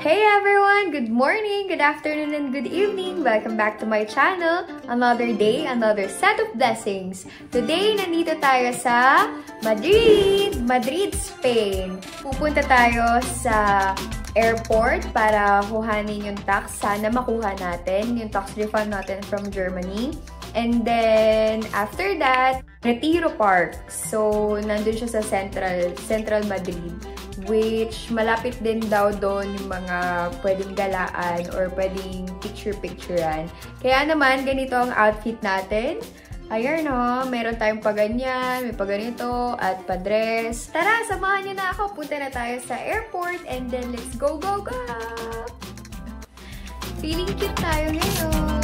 Hey everyone! Good morning, good afternoon, and good evening! Welcome back to my channel. Another day, another set of blessings. Today, nandito tayo sa Madrid, Spain. Pupunta tayo sa airport para kuhanin yung tax. Sana makuha natin yung tax refund natin from Germany. And then, after that, Retiro Park. So, nandun siya sa Central Madrid. Which malapit din daw doon yung mga pwedeng galaan or pwedeng picture-picturean. Kaya naman, ganito ang outfit natin. Ayan o, meron tayong paganyan, may paganito, at padress. Tara, samahan nyo na ako. Punta na tayo sa airport and then let's go, go, go! Feeling cute tayo ngayon.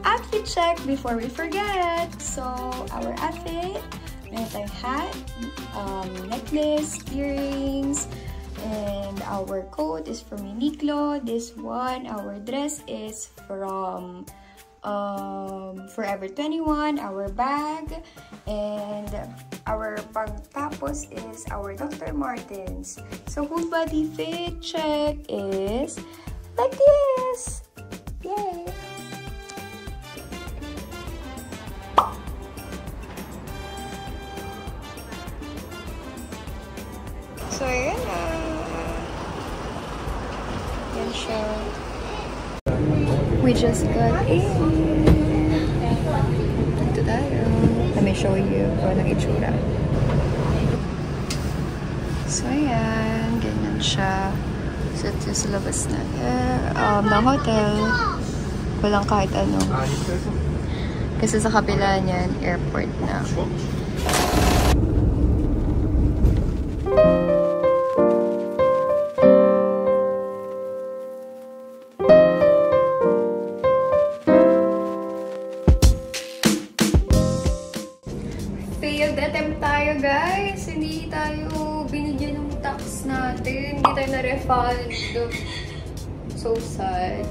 Outfit check before we forget. So, our outfit, meron tayong hat, necklace, earrings, and our coat is from Uniqlo. This one, our dress is from Forever 21, our bag, and our pagtapos is our Dr. Martens. So, full body fit check is like this. Yay! So, ayan na. Yan siya. We just got in. Dito tayo. Let me show you kung anong itsura. So, ayan. Ganyan siya. So, ito sa labas na. Ng hotel. Walang kahit ano. Kasi sa kabila niyan, airport na. Failed attempt tayo, guys. Hindi tayo binigyan ng tax natin. Hindi tayo na-refund. So sad.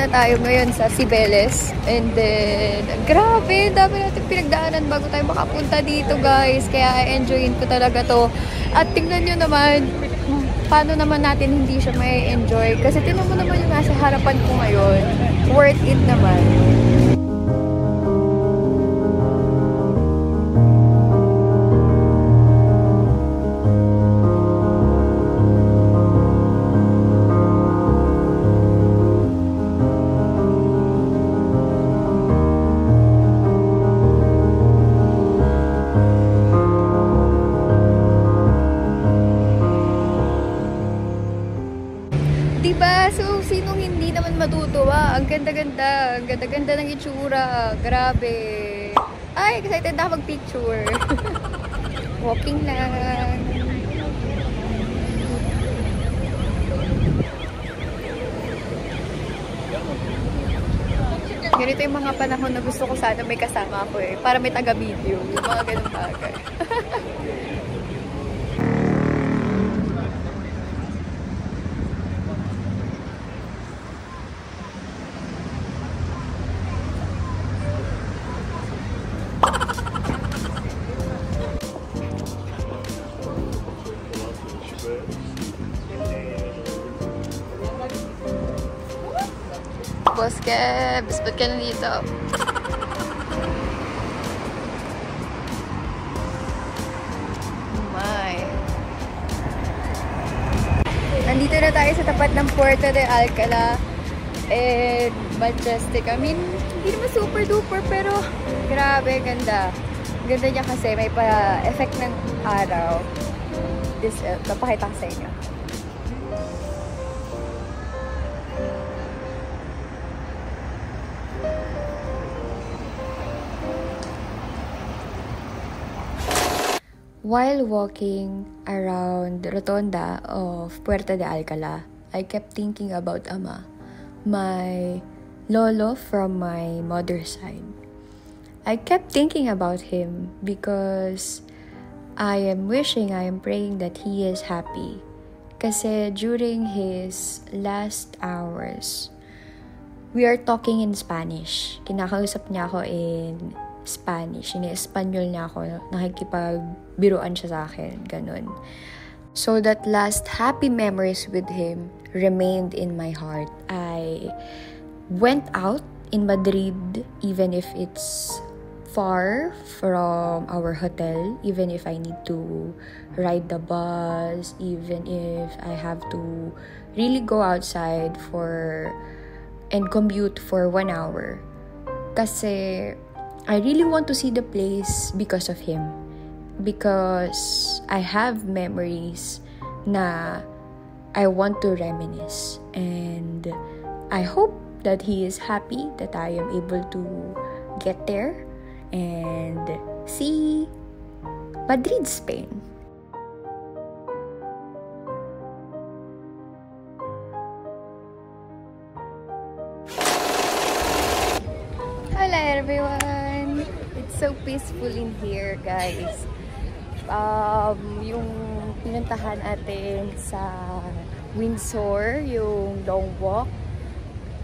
Tayo ngayon sa Cibeles, and then grabe, dami natin pinagdaanan bago tayo makapunta dito, guys, kaya enjoyin ko talaga to. At tingnan nyo naman paano naman natin hindi siya may enjoy, kasi tingnan mo naman yung nasa harapan ko ngayon, worth it naman. Diba? So, sinong hindi naman matutuwa? Ang ganda-ganda. Ang ganda-ganda ng itsura. Grabe. Ay, excited na ako mag-picture. Walking lang. Ganito yung mga panahon na gusto ko sana may kasama ako eh. Para may taga-video. Yung mga ganun bagay. Boss Kebs, ba't ka nandito? My. Nandito na tayo sa tapat ng Puerto de Alcalá and Majestic. I mean, hindi naman super duper pero grabe, ganda. Ganda niya kasi may pa-effect ng araw. This, papakita ko sa inyo. While walking around Rotonda of Puerta de Alcala, I kept thinking about Ama, my lolo from my mother's side. I kept thinking about him because I am praying that he is happy. Kasi during his last hours, we are talking in Spanish. Kinakausap niya ako in Spanish. Ini-Espanyol niya ako. Nakikipagbiruan siya sa akin. Ganun. So that last happy memories with him remained in my heart. I went out in Madrid, even if it's far from our hotel, even if I need to ride the bus, even if I have to really go outside and commute for 1 hour. Kasi I really want to see the place because of him. Because I have memories na I want to reminisce. And I hope that he is happy that I am able to get there and see Madrid, Spain. Hello everyone! It's so peaceful in here, guys. Yung pinuntahan natin sa Windsor, yung long walk,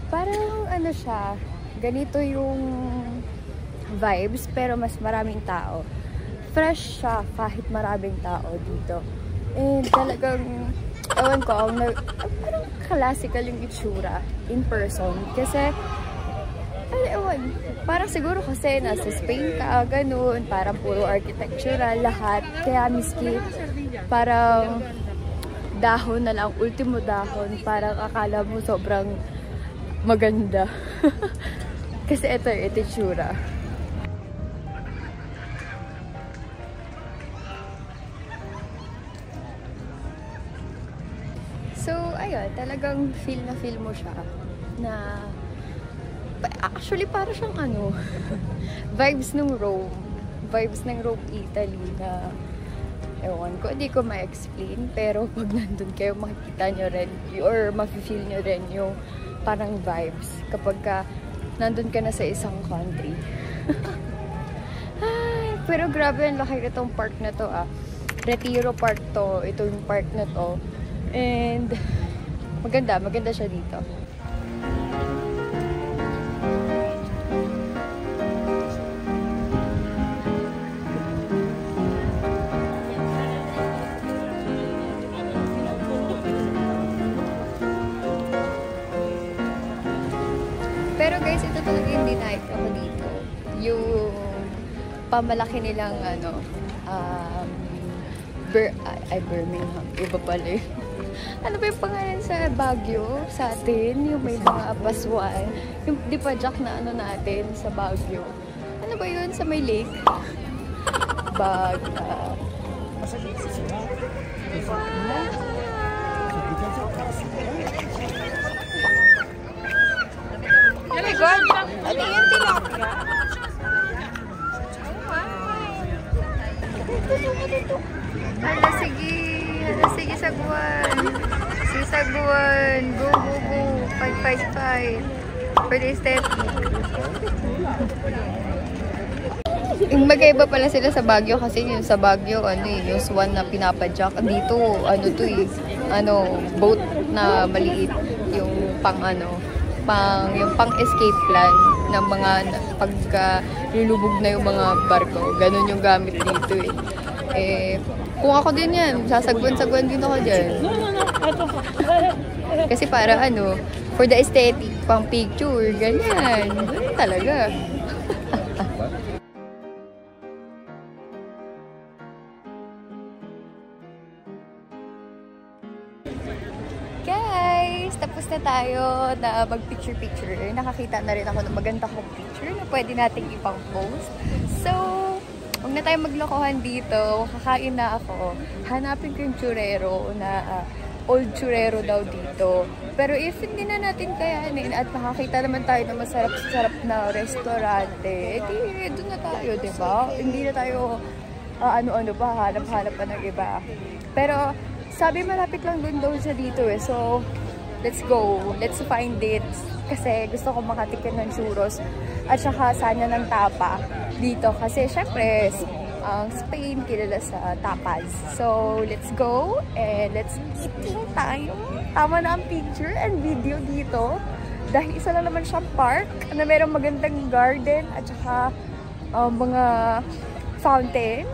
parang ano siya, ganito yung vibes pero mas maraming tao. Fresh siya kahit maraming tao dito. And talagang, ewan ko, parang classical yung itsura in person. Kasi, ewan, parang siguro kasi nasa Spain ka, ganun, parang puro architectural, lahat. Kaya miski, parang dahon na lang, ultimo dahon, parang akala mo sobrang maganda. Kasi ito itsura. So, ayun, talagang feel mo siya na actually para siyang vibes ng Rome, Italy na ewan ko, hindi ko ma-explain, pero pag nandun kayo makikita nyo rin or mafe-feel nyo rin yung parang vibes kapag nandun ka na sa isang country. Ay, pero grabe ang laki itong park na to Retiro Park to, ito yung park na to. And maganda siya dito. Pero guys, ito talaga yung denied ako dito. Yung pamalaki nilang Birmingham. Iba pala yun. Ano ba yung pangalan sa Baguio? Sa atin? Yung may mga paswan. Yung di pa Jack na natin sa Baguio. Ano ba yun? Sa may lake? Oh my God! Ano yun? Tilapia? Hala, sige, sagwan. Si sagwan. Go. 555. For the aesthetic. Magkaiba pala sila sa Baguio kasi yung sa Baguio, yung swan na pinapadyak. Dito, boat na maliit. Yung yung pang-escape plan ng mga pagka lulubog na yung mga barko. Ganun yung gamit dito kung ako din yan, sasagwan din ako dyan. Kasi para for the aesthetic, pang picture, ganyan. Ganyan talaga. Guys, tapos na tayo na mag-picture-picture. Nakakita na rin ako ng maganda kong picture na pwede nating ipang-post. So, huwag na tayo maglokohan dito. Kakain na ako. Hanapin ko yung churero na old churero daw dito. Pero if hindi na natin kayanin at makakita naman tayo ng masarap-sarap na restaurante, doon na tayo, diba? Hindi na tayo ano-ano pa, hanap-hanap pa ng iba. Pero sabi malapit lang dun daw siya dito eh. So, let's go. Let's find it. Kasi gusto ko makatikin ng churros. At saka sana ng tapa dito. Kasi syempre, ang Spain kilala sa tapas. So, let's go. And let's eating tayo. Tama na ang picture and video dito. Dahil isa lang naman siyang park na mayroong magandang garden at saka mga fountain.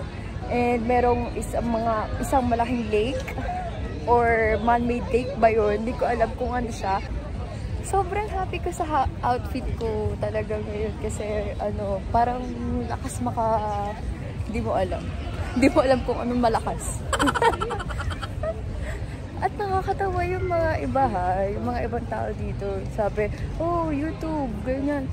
And merong isang malaking lake or man-made lake ba yun? Hindi ko alam kung ano siya. Sobrang happy ko sa outfit ko talaga ngayon kasi parang lakas hindi mo alam. Hindi mo alam kung anong malakas. At nakakatawa yung mga iba yung mga ibang tao dito. Sabi, oh, YouTube, ganyan.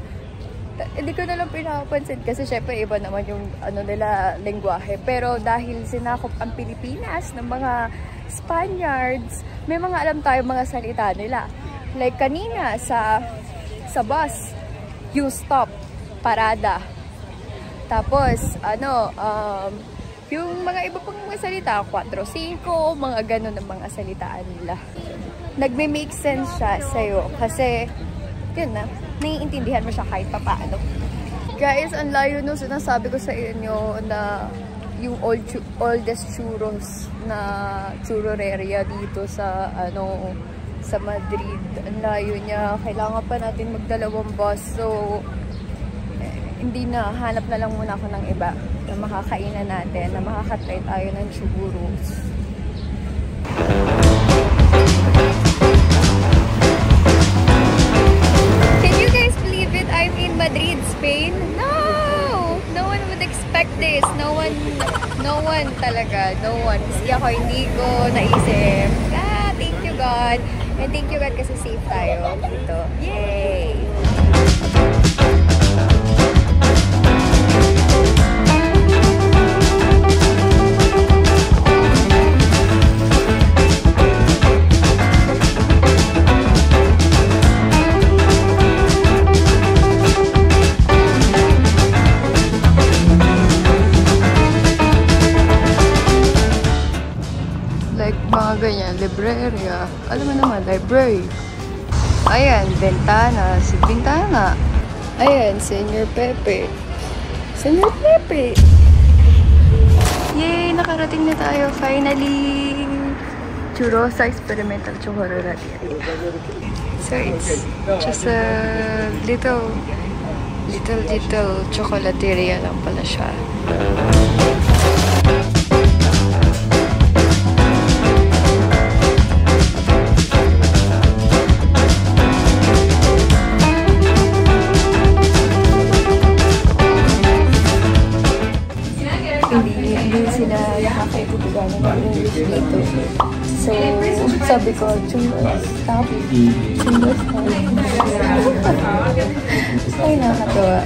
Hindi ko na lang pinapansin kasi syempre iba naman yung nila lengguwahe. Pero dahil sinakop ang Pilipinas ng mga Spaniards, may mga alam tayo mga salita nila. Like kanina sa bus, yung stop, parada. Tapos yung mga iba pang mga salita, 4-5, mga ganun ang mga salitaan nila. Nagme-make sense siya sa'yo kasi yun na, naiintindihan mo siya kahit papaano. Guys, ang layo nung sinasabi ko sa inyo na yung oldest churros na churreria dito sa sa Madrid. Ang layo niya. Kailangan pa natin magdalawang bus. So, hindi na. Hanap na lang muna ako ng iba na makakainan natin, na makakatry tayo ng churros. Can you guys believe it? I'm in Madrid, Spain? No! No one would expect this. No one talaga. No one. Kasi ako hindi ko naisip. Thank you God. And thank you God kasi safe tayo dito. Yay! Ganyan, libreria. Alam mo naman, library. Ayan, bentana. Si bentana. Ayan, Senyor Pepe. Senyor Pepe. Yay! Nakarating na tayo. Finally! Churrosa Experimental Chocolateria. So, it's just a little chocolateria lang pala siya. Hindi sila nakakaitibigan ng English dito. So, sabi ko, churros, tabi. Churros, tabi. Ay, nakakatawa.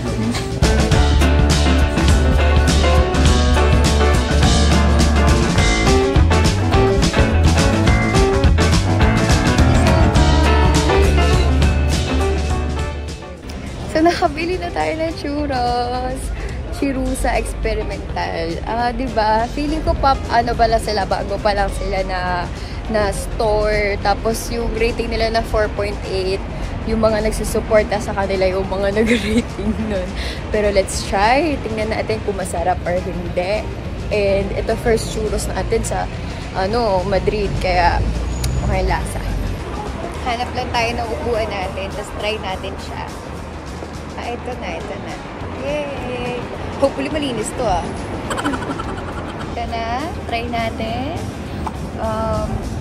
So, nakabili na tayo ng churros. Churrosa Experimental. Diba? Feeling ko bala sila, bago pa lang sila na store. Tapos yung rating nila na 4.8. Yung mga nagsusuporta sa kanila yung mga nag-rating nun. Pero let's try. Tingnan natin kung masarap or hindi. And ito first churros natin sa Madrid. Kaya okay lasa. Hanap lang tayo ng upuan natin. Tapos try natin siya. Ito na. Yay! Hopefully malinis to Ito na. Try natin.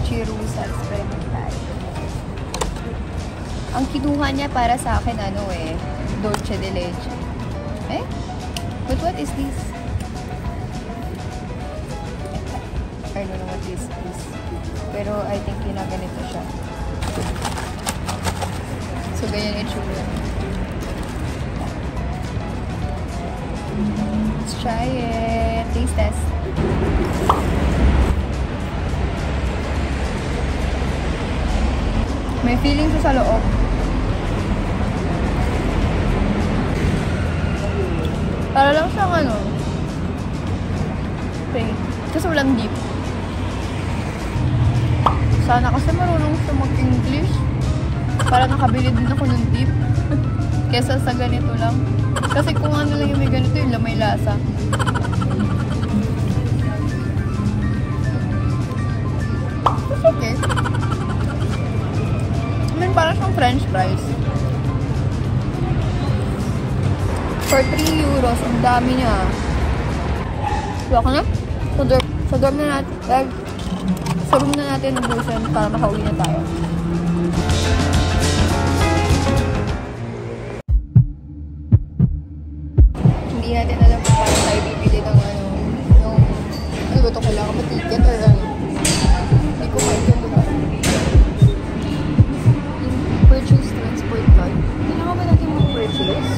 Churrosa Experimental. Ang kinuha niya para sa akin dulce de leche. But what is this? I don't know what this is. Pero I think ginaganito siya. So ganyan yung churro. Let's try it. Taste test. May feeling siya sa loob. Para lang siyang Kasi walang dip. Sana kasi marunong siya mag-English. Para nakabili din ako ng dip. Kesa sa ganito lang. Kasi kung ano lang yung may ganito, yung may lasa. It's okay. I mean, parang siyang french fries. For 3 euros, ang dami niya. So, ako na. So, dorm na natin. Sa room na natin ubusin para makauwi na tayo. Hindi natin alam kung paano tayo bibili ng ano ba ito? Kailangan ba ticket or ano? Hindi ko maintindihan. Purchase transport card. Kailangan ba natin mag-purchase?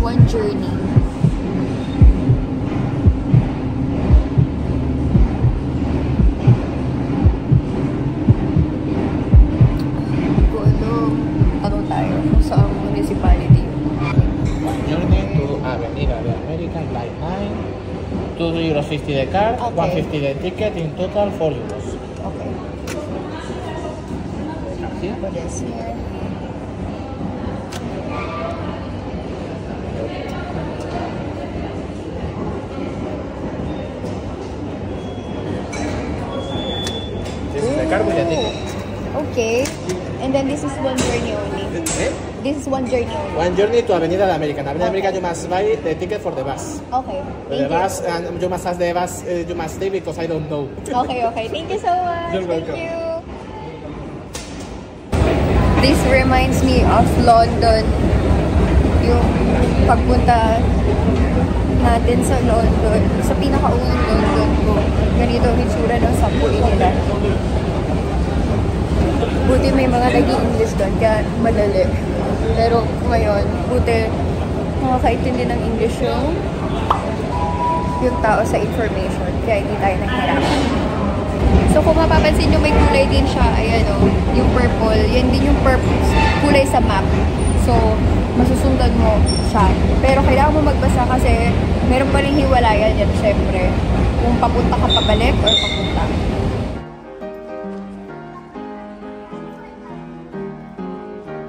One journey. €2.50 the card, okay. €1.50 the ticket, in total €4. Okay. Here? What is here? This is the card with the ticket. Okay. And then this is one journey only. This is one journey only. One journey to Avenida de America. Avenida de America, you must buy the ticket for the bus. Okay. The bus, and you must ask the bus, you must stay because I don't know. Okay, okay. Thank you so much. You're welcome. Thank you. This reminds me of London. Yung pagpunta natin sa London. Sa pinakaunang London ko. Ganito ang itsura ng subway nila. Buti may mga nag-i-English doon, kaya madali. Pero ngayon, buti makakaintindi ng English yung tao sa information, kaya hindi tayo naghirapan. So kung mapapansin nyo, may kulay din siya, ayan o, yung purple, yan din yung kulay sa map. So, masusundan mo siya. Pero kailangan mo magbasa kasi meron pa rin hiwalayan yan, syempre. Kung papunta ka pabalik or papunta.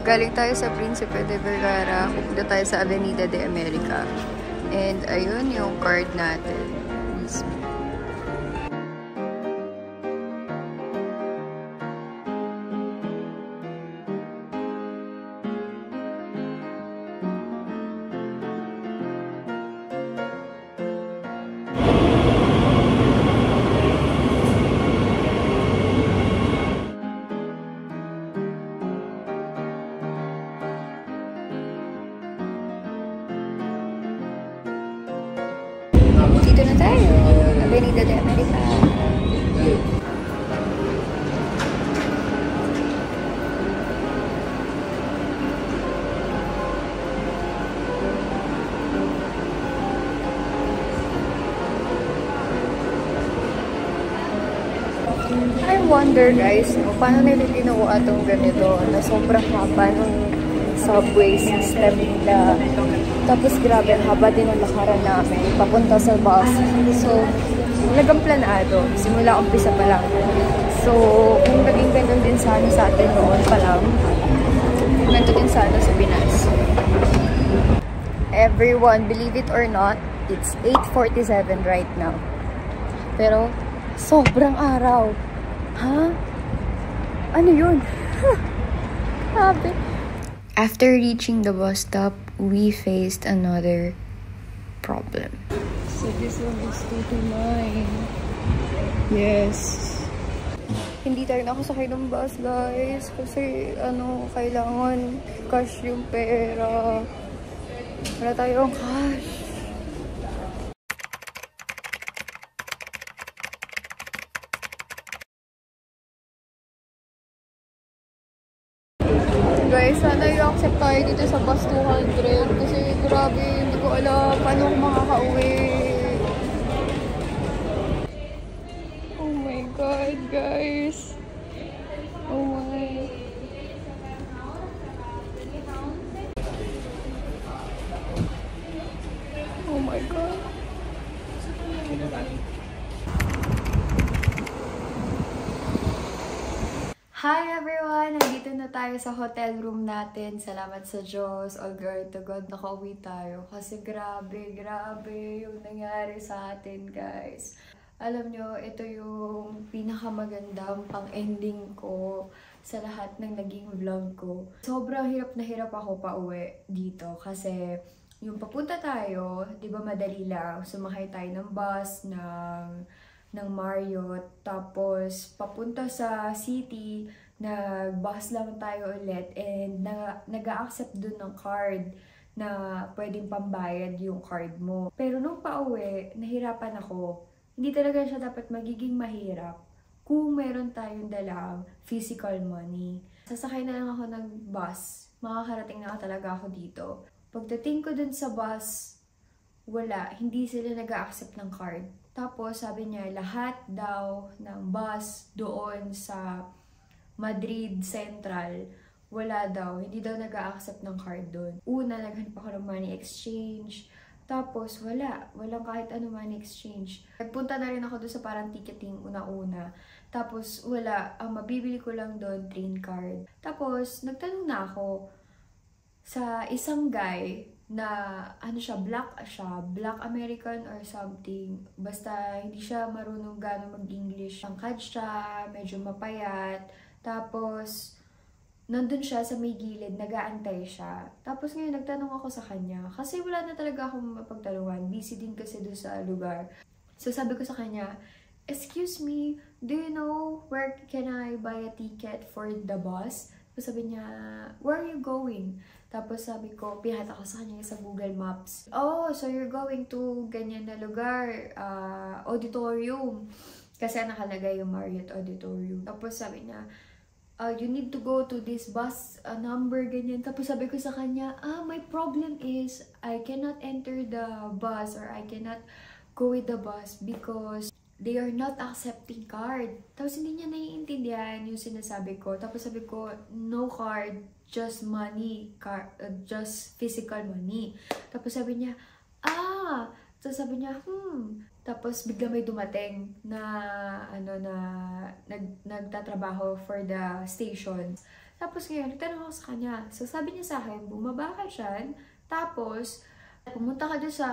Galing tayo sa Príncipe de Vergara, pupunta tayo sa Avenida de America. And ayun yung card natin. Mismo. Dito na tayo. Avenida de America. I wonder guys, paano nila ginawa itong ganito na sobrang haba ng subway system nila. Tapos grabe, ang haba din ang lakaran namin papunta sa bus. So, talagang planado. Simula umpisa pa lang. So, kung naging ganun din sana sa atin noon pa lang, ganito din sana sa Pinas. Everyone, believe it or not, it's 8:47 right now. Pero, sobrang araw. Ha? Ano yun? Grabe. After reaching the bus stop, we faced another problem. So this one is 229. Yes. Hindi tayo nakasakay ng bus, guys. Kasi, kailangan cash yung pera. Wala tayong cash. Guys, sana i-accept tayo dito sa bus 200 kasi grabe, hindi ko alam paano ako makakauwi. Oh my God, guys. Oh my. Oh my God. galing. Hi everyone! Nandito na tayo sa hotel room natin. Salamat sa Diyos. All glory to God. Nakauwi tayo. Kasi grabe yung nangyari sa atin, guys. Alam nyo, ito yung pinakamagandang pang-ending ko sa lahat ng naging vlog ko. Sobrang hirap na hirap ako pauwi dito. Kasi yung papunta tayo, di ba madali lang. Sumakay tayo ng bus, ng Marriott. Tapos, papunta sa city, nag-bus lang tayo ulit. And nag-a-accept dun ng card na pwedeng pambayad yung card mo. Pero nung pauwi, nahirapan ako. Hindi talaga siya dapat magiging mahirap kung meron tayong dalang physical money. Sasakay na lang ako ng bus. Makakarating na talaga ako dito. Pagdating ko dun sa bus, wala. Hindi sila nag-a-accept ng card. Tapos, sabi niya, lahat daw ng bus doon sa Madrid Central, wala daw. Hindi daw nag-a-accept ng card doon. Una, naghanap ako ng money exchange. Tapos, wala. Walang kahit ano money exchange. Nagpunta na rin ako doon sa parang ticketing una-una. Tapos, wala. Ang mabibili ko lang doon, train card. Tapos, nagtanong na ako sa isang guy na ano siya, black American or something. Basta hindi siya marunong gano'ng mag-English. Tangkad siya, medyo mapayat. Tapos, nandun siya sa may gilid, nag-aantay siya. Tapos ngayon, nagtanong ako sa kanya. Kasi wala na talaga akong mapagtanungan. Busy din kasi doon sa lugar. So sabi ko sa kanya, "Excuse me, do you know where can I buy a ticket for the bus?" Tapos sabi niya, "Where are you going?" Tapos sabi ko, pinahata ko sa kanya sa Google Maps. "Oh, so you're going to ganyan na lugar, auditorium." Kasi nakalagay yung Marriott Auditorium. Tapos sabi niya, "You need to go to this bus number," ganyan. Tapos sabi ko sa kanya, "My problem is, I cannot enter the bus or I cannot go with the bus because they are not accepting card." Tapos hindi niya naiintindihan yung sinasabi ko. Tapos sabi ko, "No card, just money, just physical money." Tapos sabi niya, Tapos sabi niya, Tapos bigla may dumating na, nagtatrabaho for the station. Tapos ngayon, nagtanong ako sa kanya. So sabi niya sa akin, bumaba ka dyan, tapos pumunta ka doon sa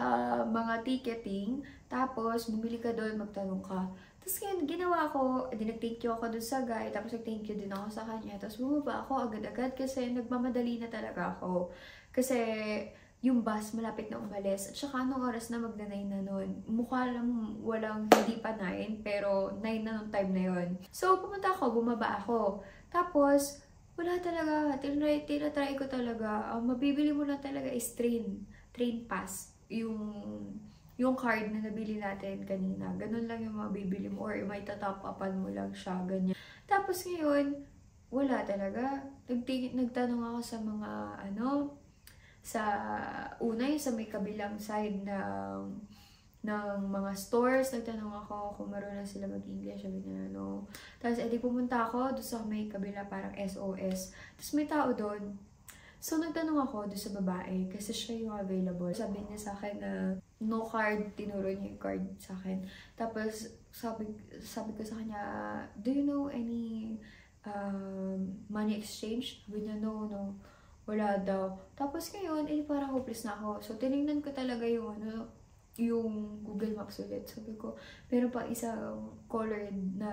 mga ticketing, tapos bumili ka doon, magtanong ka. Tapos ngayon, ginawa ko, nag-thank you ako doon sa guy, tapos nag-thank you din ako sa kanya. Tapos bumaba ako agad-agad kasi nagmamadali na talaga ako. Kasi yung bus malapit na umalis. At saka anong oras na magna-9 na nun. Mukha lang walang hindi pa 9, pero 9 na nung time na yon. So pumunta ako, bumaba ako. Tapos, wala talaga. Tinatry ko talaga. Mabibili mo na talaga is train pass. Yung card na nabili natin kanina, ganun lang yung mabibili mo or may tatop upan mo lang siya, ganyan. Tapos ngayon, wala talaga. Nagtanong ako sa mga, sa una, sa may kabilang side ng mga stores. Nagtanong ako kung marunong sila mag-English. Sabi niya, no. Tapos, edi pumunta ako doon sa may kabila, parang SOS. Tapos may tao doon. So, nagtanong ako doon sa babae kasi siya yung available. Sabi niya sa akin na no card, tinuro niya yung card sa akin. Tapos, sabi ko sa kanya, "Do you know any money exchange?" Sabi niya, no, wala daw. Tapos ngayon, parang hopeless na ako. So, tinignan ko talaga yung Google Maps ulit. Sabi ko, meron pa isang colored na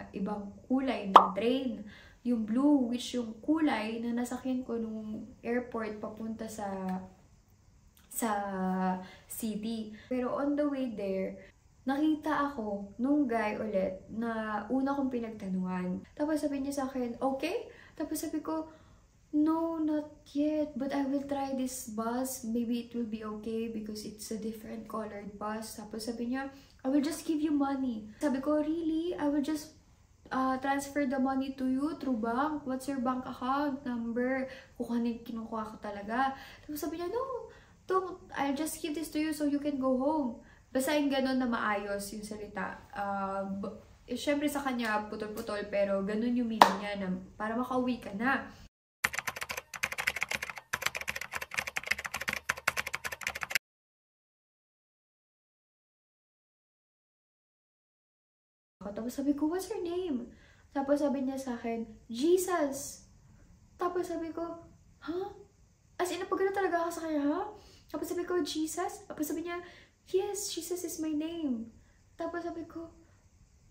ibang kulay ng train. Yung blue, which yung kulay na nasakyan ko nung airport papunta sa city. Pero on the way there, nakita ako nung guy ulit na una kong pinagtanungan. Tapos sabi niya sa akin, "Okay?" Tapos sabi ko, "No, not yet. But I will try this bus. Maybe it will be okay because it's a different colored bus." Tapos sabi niya, "I will just give you money." Sabi ko, "Really? I will just transfer the money to you through bank? What's your bank account number?" Kinukuha ko talaga. Tapos sabi niya, "No, don't. I'll just give this to you so you can go home." Basta yung gano'n na maayos yung salita. Siyempre sa kanya, putol-putol, pero gano'n yung meaning niya na para makauwi ka na. Tapos sabi ko, what's her name? Tapos sabi niya sa akin, Jesus. Tapos sabi ko, huh? As in, napagano talaga ako sa kanya, ha? Tapos sabi ko, Jesus? Tapos sabi niya, yes, Jesus is my name. Tapos sabi ko,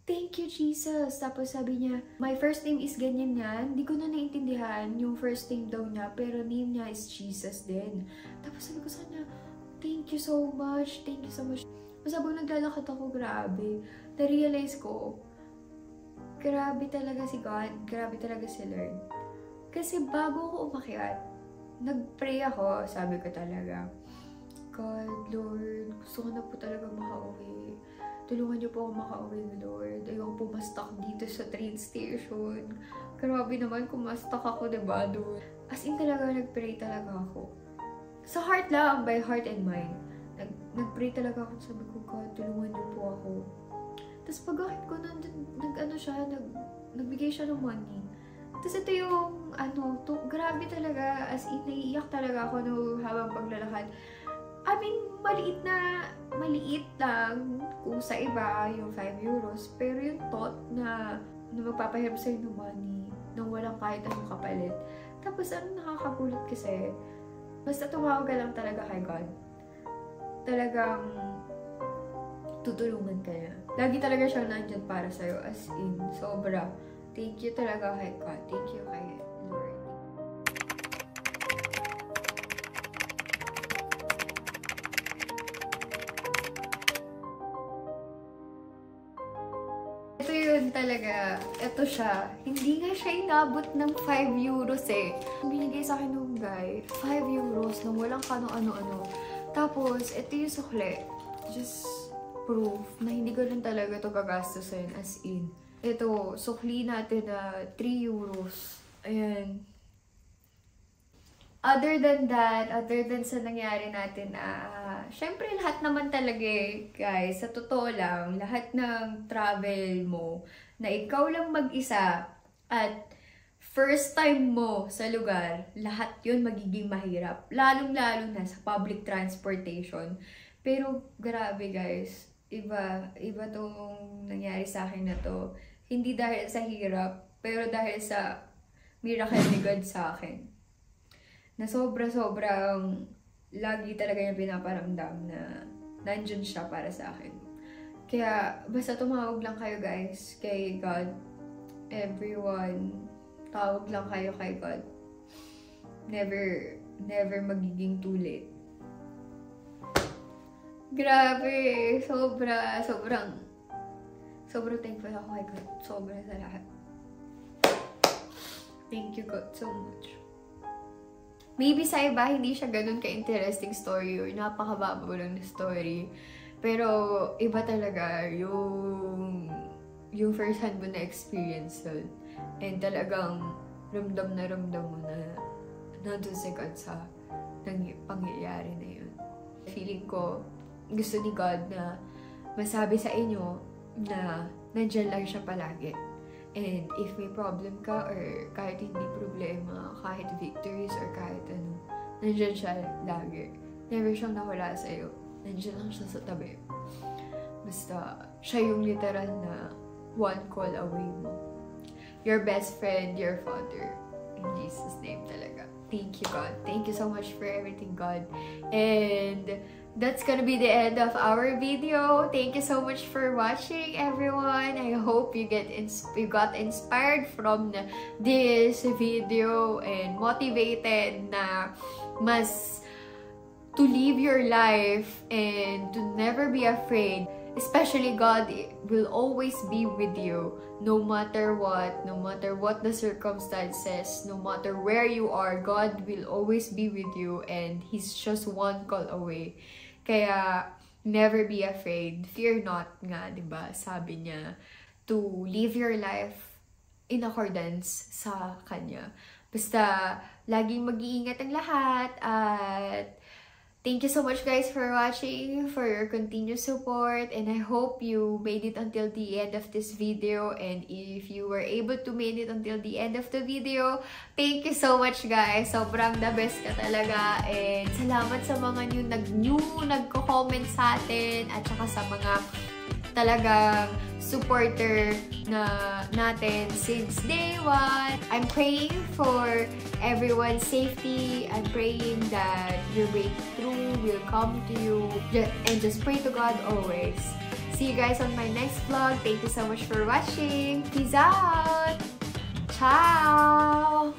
thank you, Jesus. Tapos sabi niya, my first name is ganyan yan. Hindi ko na naintindihan yung first name daw niya, pero name niya is Jesus din. Tapos sabi ko sa kanya, thank you so much. Thank you so much. Tapos habang naglalakad ako, grabe. Na-realize ko, grabe talaga si God. Grabe talaga si Lord. Kasi bago ako umakyat, nag-pray ako, sabi ko talaga, God, Lord, gusto ko na po talaga makauwi. Tulungan niyo po ako makauwi, Lord. Ayoko po ma-stuck dito sa train station. Grabe naman kung ma-stuck ako, diba, doon. As in talaga, nag-pray talaga ako. Sa heart lang, by heart and mind. Nag-pray talaga ako. Sabi ko, God, tulungan niyo po ako. Tapos pag-akit ko, nagbigay siya ng money. Tapos ito yung, grabe talaga, as in, naiiyak talaga ako habang paglalakad. I mean, maliit lang kung sa iba, yung 5 euros. Pero yung thought na magpapahirap sa'yo ng money, nang walang kahit anong kapalit. Tapos nakakagulat kasi, basta tumawag ka lang talaga kay God. Talagang tutulungan ka niya. Lagi talaga siya nandyan para sa'yo, as in, sobra. Thank you talaga kay God. Thank you kay Lord. Ito yun talaga. Ito siya. Hindi nga siya inabot ng 5 euros eh. Binigay sa akin nung guy, 5 euros nang walang kano-ano-ano. Tapos, ito yung sukle. Just proof na hindi ko rin talaga ito gagastusin, as in. Ito, sukli natin na 3 euros. Ayan. Other than that, other than sa nangyari natin, syempre lahat naman talaga guys, sa totoo lang, lahat ng travel mo, na ikaw lang mag-isa, at first time mo sa lugar, lahat yun magiging mahirap. Lalong-lalo na sa public transportation. Pero grabe guys, iba tong nangyari sa akin na to. Hindi dahil sa hirap, pero dahil sa miracle ni God sa akin. Na sobra-sobrang lagi talaga yung pinaparamdam na nandyan siya para sa akin. Kaya basta tumawag lang kayo guys kay God. Everyone, tawag lang kayo kay God. Never magiging too late. Grabe, sobrang thankful ako kay God. Sobra sa lahat. Thank you God so much. Maybe sa iba, hindi siya ganun ka-interesting story or napakababa lang na story. Pero iba talaga yung first hand mo na experience yun. And talagang ramdam mo na nandun si God sa pangyayari na yun. Feeling ko, gusto ni God na masabi sa inyo na nandyan lang siya palagi. And if may problem ka or kahit hindi problema, kahit victories or kahit ano, nandyan siya lagi. Never siyang nawala sa'yo. Nandyan lang siya sa tabi. Basta, siya yung literal na one call away mo. Your best friend, your father. In Jesus' name talaga. Thank you, God. Thank you so much for everything, God. And that's gonna be the end of our video. Thank you so much for watching, everyone. I hope you got inspired from this video and motivated na mas to live your life and to never be afraid. Especially God will always be with you no matter what the circumstances, no matter where you are, God will always be with you and He's just one call away. Kaya, never be afraid. Fear not nga, diba? Sabi niya, to live your life in accordance sa Kanya. Basta, laging mag-iingat ang lahat at thank you so much guys for watching, for your continued support, and I hope you made it until the end of this video. And if you were able to make it until the end of the video, thank you so much guys. Sobrang the best ka talaga. And salamat sa mga new nagko-comment sa atin at saka sa mga talagang supporter natin since day one. I'm praying for everyone's safety. I'm praying that your breakthrough will come to you. And just pray to God always. See you guys on my next vlog. Thank you so much for watching. Peace out! Ciao!